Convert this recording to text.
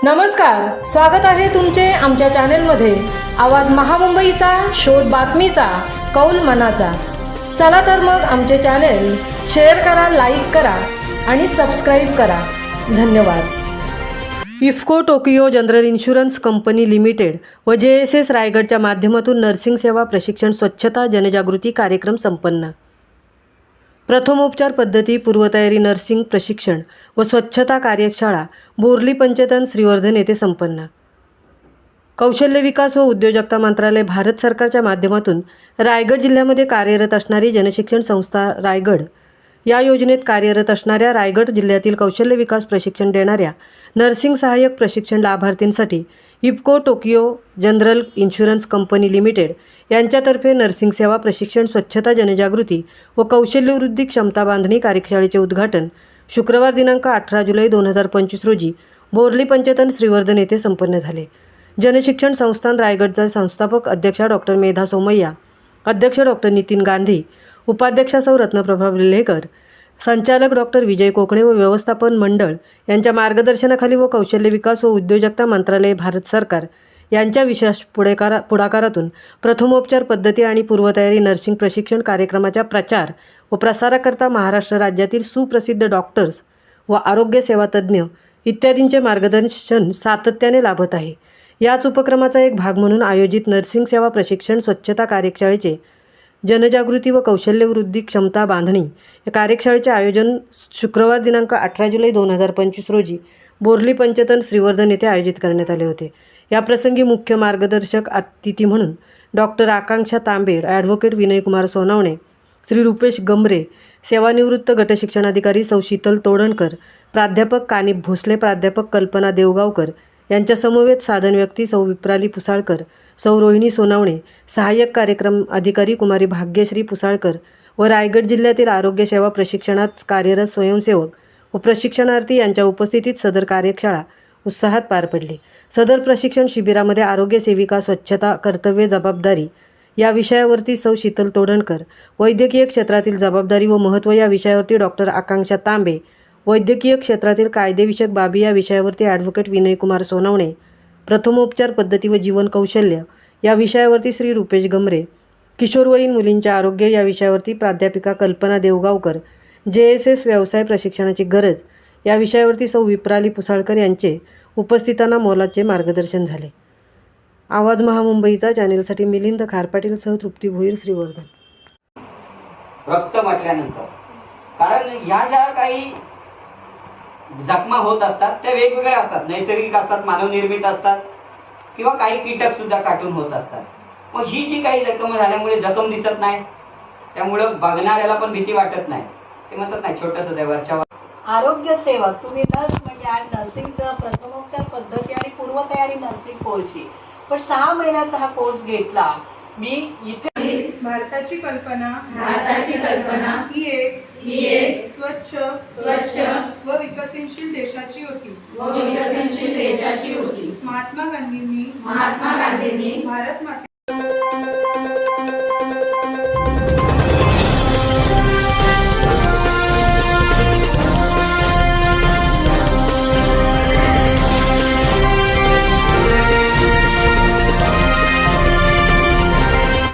नमस्कार, स्वागत आहे तुमचे आमच्या चॅनेलमध्ये। आवाज महामुंबईचा, शोध बातमीचा, कौल मनाचा। चला तर मग आमचे चॅनेल शेअर करा, लाईक करा आणि सबस्क्राईब करा। धन्यवाद। IFFCO Tokio general insurance company limited व JSS रायगडच्या माध्यमातून नर्सिंग सेवा प्रशिक्षण स्वच्छता जनजागृती कार्यक्रम संपन्न। प्रथमोपचार पद्धती, पूर्वतयारी नर्सिंग प्रशिक्षण व स्वच्छता कार्यशाळा बोर्ली पंचतन श्रीवर्धन येथे संपन्न। कौशल्य विकास व उद्योजकता मंत्रालय भारत सरकारच्या माध्यमातून रायगड जिल्ह्यामध्ये कार्यरत असणारी जनशिक्षण संस्था रायगड या योजनेत कार्यरत असणाऱ्या रायगड जिल्ह्यातील कौशल्य विकास प्रशिक्षण देणाऱ्या नर्सिंग सहाय्यक प्रशिक्षण लाभार्थींसाठी IFFCO Tokio general insurance company limited यांच्यातर्फे नर्सिंग सेवा प्रशिक्षण स्वच्छता जनजागृती व कौशल्यवृद्धी क्षमता बांधणी कार्यशाळेचे उद्घाटन शुक्रवार दिनांक 18 जुलै 2025 रोजी बोर्ली पंचतन श्रीवर्धन येथे संपन्न झाले। जनशिक्षण संस्थान रायगडचा संस्थापक अध्यक्षा डॉक्टर मेधा सोमय्या, अध्यक्ष डॉक्टर नितीन गांधी, उपाध्यक्षा सौ रत्नप्रभा विल्हेकर, संचालक डॉक्टर विजय कोकणे व व्यवस्थापन मंडळ यांच्या मार्गदर्शनाखाली व कौशल्य विकास व उद्योजकता मंत्रालय भारत सरकार यांच्या विशेष पुढाकारातून प्रथमोपचार पद्धती आणि पूर्वतयारी नर्सिंग प्रशिक्षण कार्यक्रमाच्या प्रचार व प्रसाराकरता महाराष्ट्र राज्यातील सुप्रसिद्ध डॉक्टर्स व आरोग्य सेवा तज्ज्ञ इत्यादींचे मार्गदर्शन सातत्याने लाभत आहे। याच उपक्रमाचा एक भाग म्हणून आयोजित नर्सिंग सेवा प्रशिक्षण स्वच्छता कार्यशाळेचे जनजागृती व कौशल्यवृद्धी क्षमता बांधणी या कार्यशाळेचे आयोजन शुक्रवार दिनांक 18 जुलै 2025 रोजी बोर्ली पंचतन श्रीवर्धन येथे आयोजित करण्यात आले होते। या प्रसंगी मुख्य मार्गदर्शक अतिथी म्हणून डॉक्टर आकांक्षा तांबे, ॲडव्होकेट विनयकुमार सोनावणे, श्री रुपेश गमरे, सेवानिवृत्त गटशिक्षणाधिकारी सौ शीतल तोडणकर, प्राध्यापक कानिप भोसले, प्राध्यापक कल्पना देवगावकर यांच्या समवेत साधन व्यक्ती सौ विप्राली पुसाळकर, सौ रोहिणी सोनावणे, सहाय्यक कार्यक्रम अधिकारी कुमारी भाग्यश्री पुसाळकर व रायगड जिल्ह्यातील आरोग्य सेवा प्रशिक्षणात कार्यरत स्वयंसेवक व प्रशिक्षणार्थी यांच्या उपस्थितीत सदर कार्यशाळा उत्साहात पार पडली। सदर प्रशिक्षण शिबिरामध्ये आरोग्य सेविका स्वच्छता कर्तव्य जबाबदारी या विषयावरती सौ शीतल तोडणकर, वैद्यकीय क्षेत्रातील जबाबदारी व महत्त्व या विषयावरती डॉक्टर आकांक्षा तांबे, वैद्यकीय क्षेत्रातील कायदेविषयक बाबी या विषयावरती ॲडव्होकेट विनयकुमार सोनावणे, प्रथमोपचार पद्धती व जीवन कौशल्य या विषयावरती श्री रुपेश गमरे, किशोरवयीन मुलींचे आरोग्य या विषयावरती प्राध्यापिका कल्पना देवगावकर, JSS व्यवसाय प्रशिक्षणाची गरज या विषयावरती सौ विप्राली पुसाळकर यांचे उपस्थितांना मोलाचे मार्गदर्शन झाले। आवाज महामुंबईचा चॅनेलसाठी मिलिंद खारपाटील सह तृप्ती भोईर श्रीवर्धन। रक्त म्हटल्यानंतर कारण ह्या ज्या काही जखमा होत असतात त्या वेगवेगळ्या असतात, नैसर्गिक असतात, मानवनिर्मित असतात किंवा काही कीटक सुद्धा काटून होत असतात। मग ही जी काही जखम झाल्यामुळे जखम दिसत नाही, त्यामुळे बघणाऱ्याला पण भीती वाटत नाही। ते म्हणतात नाही छोटंसं देवाच्या आरोग्य सेवा तुम्ही नर्स म्हणजे आज नर्सिंगचा प्रथमोपचार पद्धती आणि पूर्वतयारी नर्सिंग कोर्सची पण 6 महिन्याचा हा कोर्स घेतला मी इथे। भारताची कल्पना ही एक स्वच्छ व विकसनशील देशाची होती। महात्मा गांधींनी भारत माते